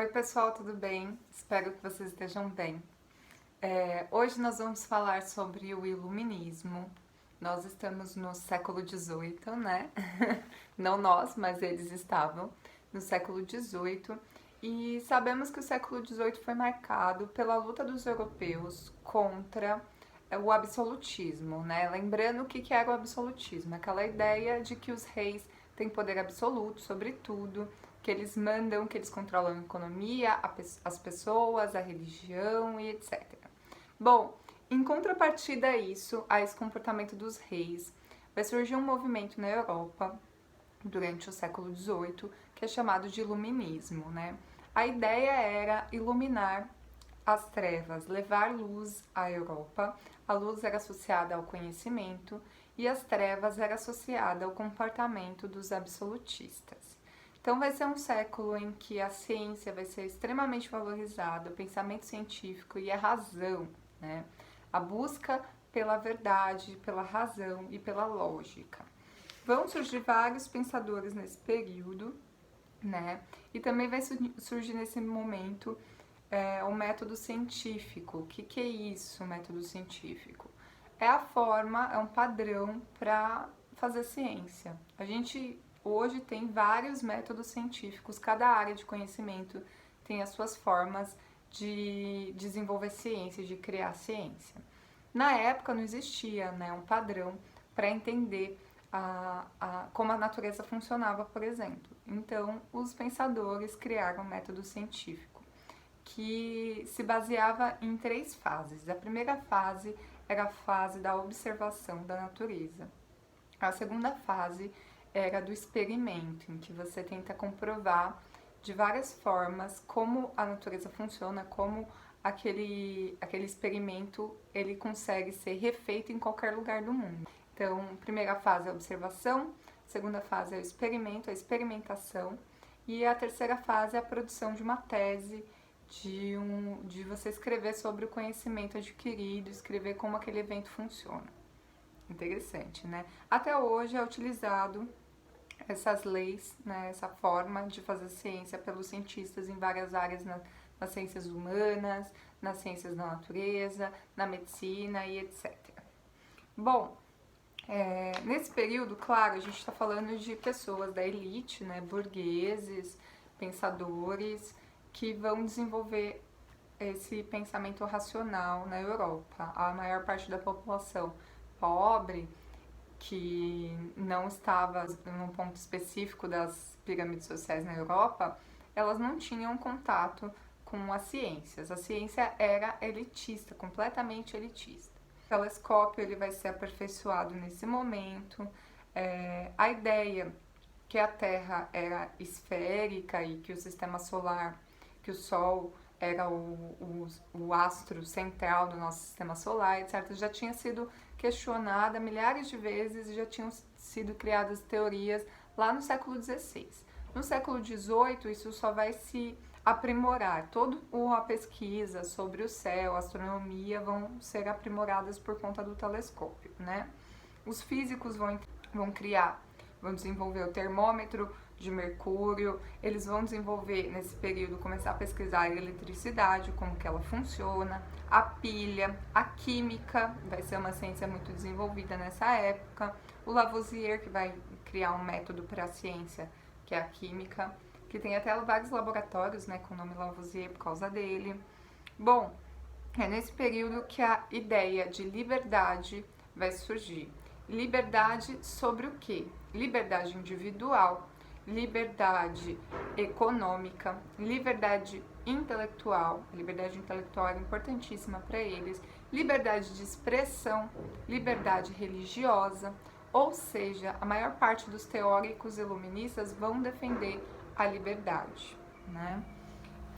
Oi pessoal, tudo bem? Espero que vocês estejam bem. Hoje nós vamos falar sobre o Iluminismo. Nós estamos no século XVIII, né? Não nós, mas eles estavam no século XVIII. E sabemos que o século XVIII foi marcado pela luta dos europeus contra o absolutismo, né? Lembrando o que era o absolutismo, aquela ideia de que os reis têm poder absoluto sobre tudo, que eles mandam, que eles controlam a economia, as pessoas, a religião e etc. Bom, em contrapartida a esse comportamento dos reis, vai surgir um movimento na Europa durante o século XVIII que é chamado de Iluminismo, né? A ideia era iluminar as trevas, levar luz à Europa. A luz era associada ao conhecimento e as trevas era associada ao comportamento dos absolutistas. Então vai ser um século em que a ciência vai ser extremamente valorizada, o pensamento científico e a razão, né? A busca pela verdade, pela razão e pela lógica. Vão surgir vários pensadores nesse período, né? E também vai surgir nesse momento o método científico. O que é isso, o método científico? É a forma, é um padrão para fazer ciência. A gente hoje tem vários métodos científicos, cada área de conhecimento tem as suas formas de desenvolver ciência, de criar ciência. Na época não existia, né, um padrão para entender como a natureza funcionava, por exemplo. Então, os pensadores criaram um método científico que se baseava em 3 fases. A primeira fase era a fase da observação da natureza. A segunda fase era do experimento, em que você tenta comprovar de várias formas como a natureza funciona, como aquele experimento ele consegue ser refeito em qualquer lugar do mundo. Então, a primeira fase é a observação, a segunda fase é o experimento, a experimentação, e a terceira fase é a produção de uma tese, de você escrever sobre o conhecimento adquirido, escrever como aquele evento funciona. Interessante, né? Até hoje é utilizado essas leis, né, essa forma de fazer ciência pelos cientistas em várias áreas, nas ciências humanas, nas ciências da natureza, na medicina e etc. Bom, nesse período, claro, a gente está falando de pessoas da elite, né, burgueses, pensadores, que vão desenvolver esse pensamento racional na Europa. A maior parte da população pobre, que não estava num ponto específico das pirâmides sociais na Europa, elas não tinham contato com as ciências. A ciência era elitista, completamente elitista. O telescópio ele vai ser aperfeiçoado nesse momento. A ideia que a Terra era esférica e que o sistema solar, que o Sol era o astro central do nosso sistema solar, etc., já tinha sido questionada milhares de vezes e já tinham sido criadas teorias lá no século XVI. No século XVIII, isso só vai se aprimorar. Toda a pesquisa sobre o céu, a astronomia vão ser aprimoradas por conta do telescópio, né? Os físicos vão desenvolver o termômetro de mercúrio, eles vão desenvolver nesse período, começar a pesquisar a eletricidade, como que ela funciona, a pilha, a química, vai ser uma ciência muito desenvolvida nessa época, o Lavoisier, que vai criar um método para a ciência, que é a química, que tem até vários laboratórios, né, com o nome Lavoisier por causa dele. Bom, é nesse período que a ideia de liberdade vai surgir. Liberdade sobre o quê? Liberdade individual, liberdade econômica, liberdade intelectual. A liberdade intelectual era importantíssima para eles. Liberdade de expressão, liberdade religiosa. Ou seja, a maior parte dos teóricos iluministas vão defender a liberdade, né?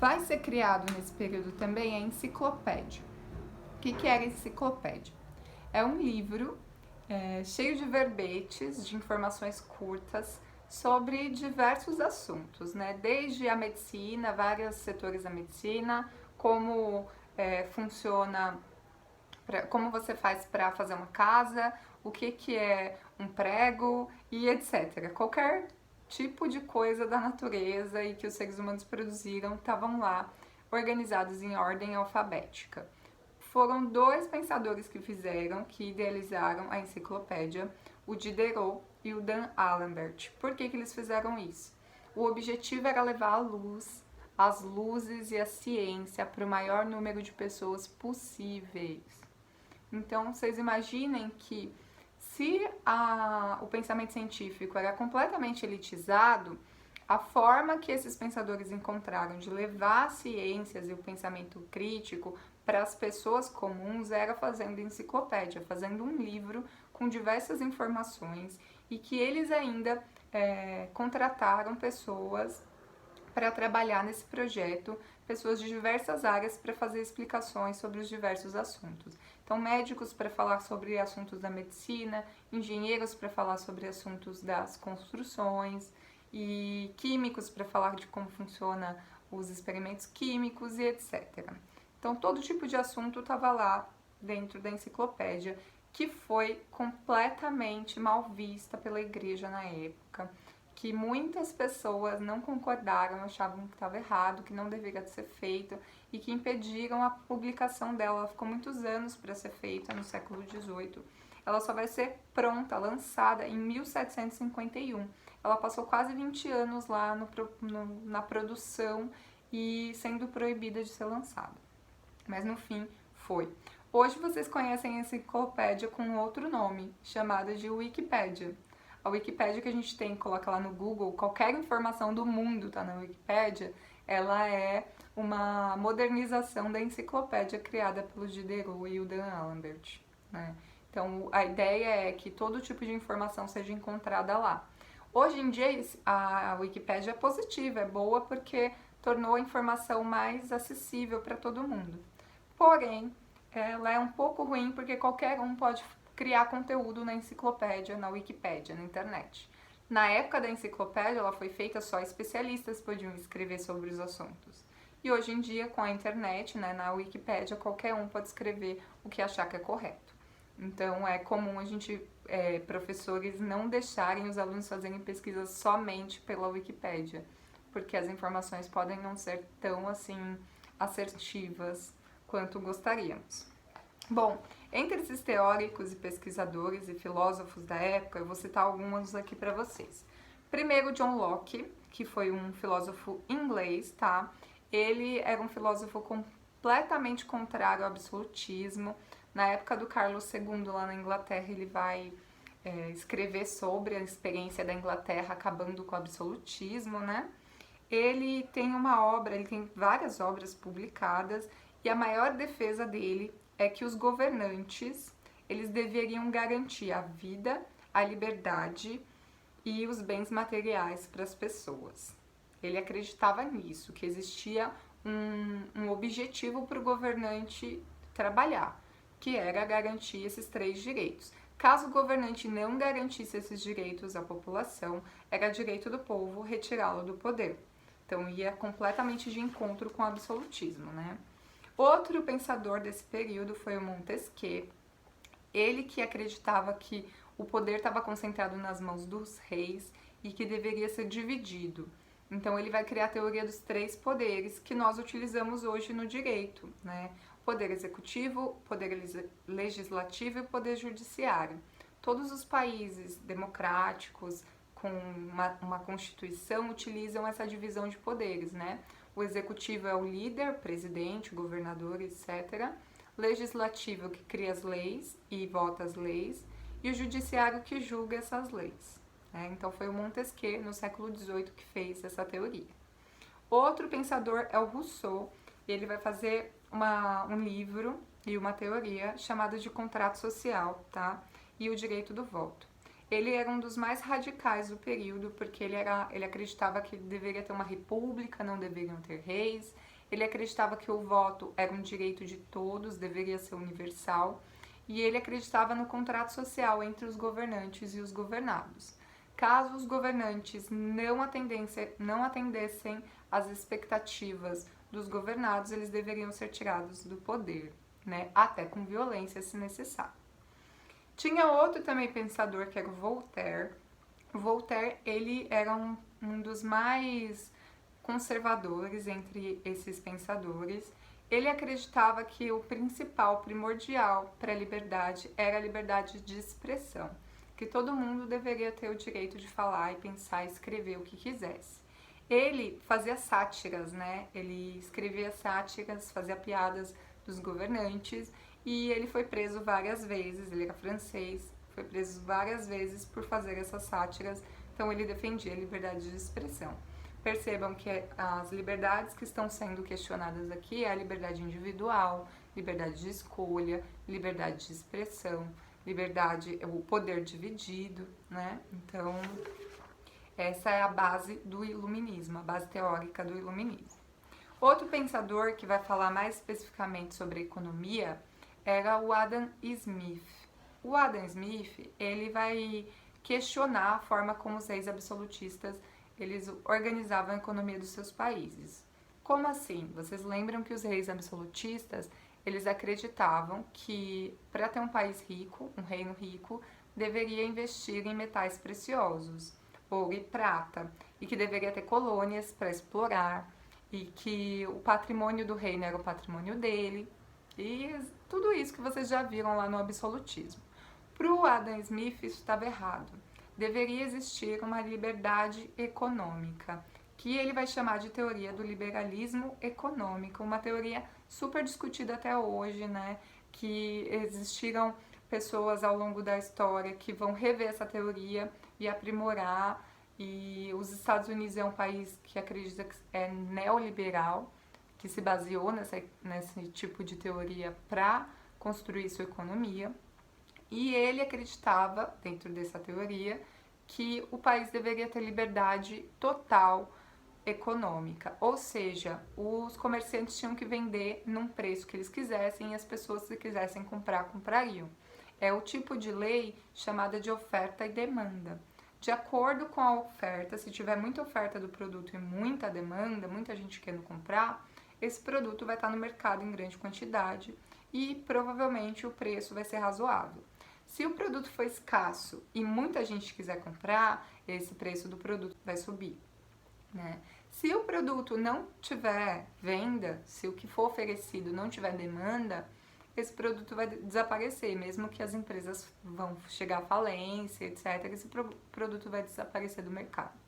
Vai ser criado nesse período também a enciclopédia. O que era a enciclopédia? É um livro cheio de verbetes, de informações curtas sobre diversos assuntos, né? Desde a medicina, vários setores da medicina, como funciona, como você faz para fazer uma casa, o que é um prego e etc. Qualquer tipo de coisa da natureza e que os seres humanos produziram estavam lá, organizados em ordem alfabética. Foram dois pensadores que fizeram, que idealizaram a enciclopédia, o Diderot e o Dan Alembert. Por que eles fizeram isso? O objetivo era levar a luz, as luzes e a ciência para o maior número de pessoas possíveis. Então, vocês imaginem que se o pensamento científico era completamente elitizado, a forma que esses pensadores encontraram de levar as ciências e o pensamento crítico para as pessoas comuns era fazendo enciclopédia, fazendo um livro com diversas informações e que eles ainda contrataram pessoas para trabalhar nesse projeto, pessoas de diversas áreas para fazer explicações sobre os diversos assuntos. Então, médicos para falar sobre assuntos da medicina, engenheiros para falar sobre assuntos das construções e químicos para falar de como funciona os experimentos químicos e etc. Então, todo tipo de assunto estava lá dentro da enciclopédia, que foi completamente mal vista pela igreja na época, que muitas pessoas não concordaram, achavam que estava errado, que não deveria ser feito e que impediram a publicação dela. Ela ficou muitos anos para ser feita no século XVIII. Ela só vai ser pronta, lançada em 1751. Ela passou quase 20 anos lá na produção e sendo proibida de ser lançada. Mas no fim foi. Hoje vocês conhecem a enciclopédia com outro nome, chamada de Wikipédia. A Wikipédia que a gente tem, coloca lá no Google, qualquer informação do mundo está na Wikipédia, ela é uma modernização da enciclopédia criada pelo Diderot e o Dan Alembert, né? Então, a ideia é que todo tipo de informação seja encontrada lá. Hoje em dia, a Wikipédia é positiva, é boa porque tornou a informação mais acessível para todo mundo. Porém, ela é um pouco ruim porque qualquer um pode criar conteúdo na enciclopédia, na Wikipédia, na internet. Na época da enciclopédia, ela foi feita só especialistas podiam escrever sobre os assuntos. E hoje em dia, com a internet, né, na Wikipédia, qualquer um pode escrever o que achar que é correto. Então, é comum a gente, professores, não deixarem os alunos fazerem pesquisas somente pela Wikipédia, porque as informações podem não ser tão, assim, assertivas quanto gostaríamos. Bom, entre esses teóricos e pesquisadores e filósofos da época, eu vou citar alguns aqui para vocês. Primeiro, John Locke, que foi um filósofo inglês, tá? Ele era um filósofo completamente contrário ao absolutismo. Na época do Carlos II, lá na Inglaterra, ele vai escrever sobre a experiência da Inglaterra acabando com o absolutismo, né? Ele tem ele tem várias obras publicadas e a maior defesa dele é que os governantes, eles deveriam garantir a vida, a liberdade e os bens materiais para as pessoas. Ele acreditava nisso, que existia um objetivo para o governante trabalhar, que era garantir esses 3 direitos. Caso o governante não garantisse esses direitos à população, era direito do povo retirá-lo do poder. Então ia completamente de encontro com o absolutismo, né? Outro pensador desse período foi o Montesquieu, ele que acreditava que o poder estava concentrado nas mãos dos reis e que deveria ser dividido. Então ele vai criar a teoria dos 3 poderes que nós utilizamos hoje no direito, né? Poder executivo, poder legislativo e poder judiciário. Todos os países democráticos com uma constituição utilizam essa divisão de poderes, né? O executivo é o líder, presidente, governador, etc. Legislativo que cria as leis e vota as leis. E o judiciário que julga essas leis. Né? Então foi o Montesquieu, no século XVIII, que fez essa teoria. Outro pensador é o Rousseau. E ele vai fazer um livro e uma teoria chamada de contrato social, tá? E o direito do voto. Ele era um dos mais radicais do período, porque ele acreditava que deveria ter uma república, não deveriam ter reis. Ele acreditava que o voto era um direito de todos, deveria ser universal. E ele acreditava no contrato social entre os governantes e os governados. Caso os governantes não atendessem às expectativas dos governados, eles deveriam ser tirados do poder, né? Até com violência, se necessário. Tinha outro também pensador, que era o Voltaire. Voltaire, ele era um dos mais conservadores entre esses pensadores. Ele acreditava que o principal, primordial para a liberdade era a liberdade de expressão, que todo mundo deveria ter o direito de falar e pensar e escrever o que quisesse. Ele fazia sátiras, né? Ele escrevia sátiras, fazia piadas dos governantes e ele foi preso várias vezes. Ele era francês, foi preso várias vezes por fazer essas sátiras. Então ele defendia a liberdade de expressão. Percebam que as liberdades que estão sendo questionadas aqui é a liberdade individual, liberdade de escolha, liberdade de expressão, liberdade, o poder dividido, né? Então, essa é a base do iluminismo, a base teórica do iluminismo. Outro pensador que vai falar mais especificamente sobre a economia era o Adam Smith. O Adam Smith, ele vai questionar a forma como os reis absolutistas eles organizavam a economia dos seus países. Como assim? Vocês lembram que os reis absolutistas, eles acreditavam que para ter um país rico, um reino rico, deveria investir em metais preciosos, ouro e prata, e que deveria ter colônias para explorar, e que o patrimônio do reino era o patrimônio dele, e tudo isso que vocês já viram lá no absolutismo. Para o Adam Smith, isso estava errado. Deveria existir uma liberdade econômica, que ele vai chamar de teoria do liberalismo econômico, uma teoria super discutida até hoje, né? Que existiram pessoas ao longo da história que vão rever essa teoria e aprimorar. E os Estados Unidos é um país que acredita que é neoliberal, que se baseou nesse tipo de teoria para construir sua economia. E ele acreditava, dentro dessa teoria, que o país deveria ter liberdade total econômica, ou seja, os comerciantes tinham que vender num preço que eles quisessem e as pessoas, se quisessem comprar, comprariam. É o tipo de lei chamada de oferta e demanda. De acordo com a oferta, se tiver muita oferta do produto e muita demanda, muita gente querendo comprar, esse produto vai estar no mercado em grande quantidade e provavelmente o preço vai ser razoável. Se o produto for escasso e muita gente quiser comprar, esse preço do produto vai subir, né? Se o produto não tiver venda, se o que for oferecido não tiver demanda, esse produto vai desaparecer, mesmo que as empresas vão chegar à falência, etc. Esse produto vai desaparecer do mercado.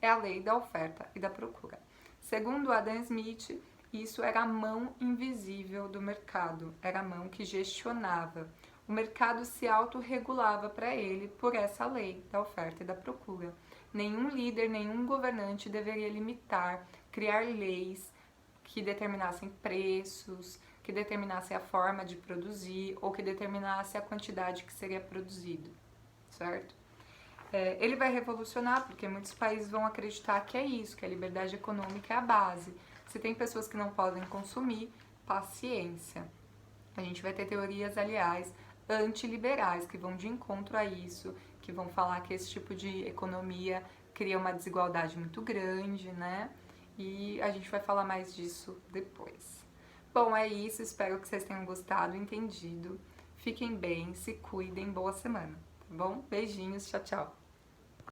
É a lei da oferta e da procura. Segundo Adam Smith, isso era a mão invisível do mercado, era a mão que gestionava. O mercado se autorregulava para ele por essa lei da oferta e da procura. Nenhum líder, nenhum governante deveria limitar, criar leis que determinassem preços, que determinassem a forma de produzir ou que determinasse a quantidade que seria produzido, certo? Ele vai revolucionar porque muitos países vão acreditar que é isso, que a liberdade econômica é a base. Se tem pessoas que não podem consumir, paciência. A gente vai ter teorias, aliás, antiliberais, que vão de encontro a isso, que vão falar que esse tipo de economia cria uma desigualdade muito grande, né? E a gente vai falar mais disso depois. Bom, é isso, espero que vocês tenham gostado, entendido. Fiquem bem, se cuidem, boa semana, tá bom? Beijinhos, tchau, tchau!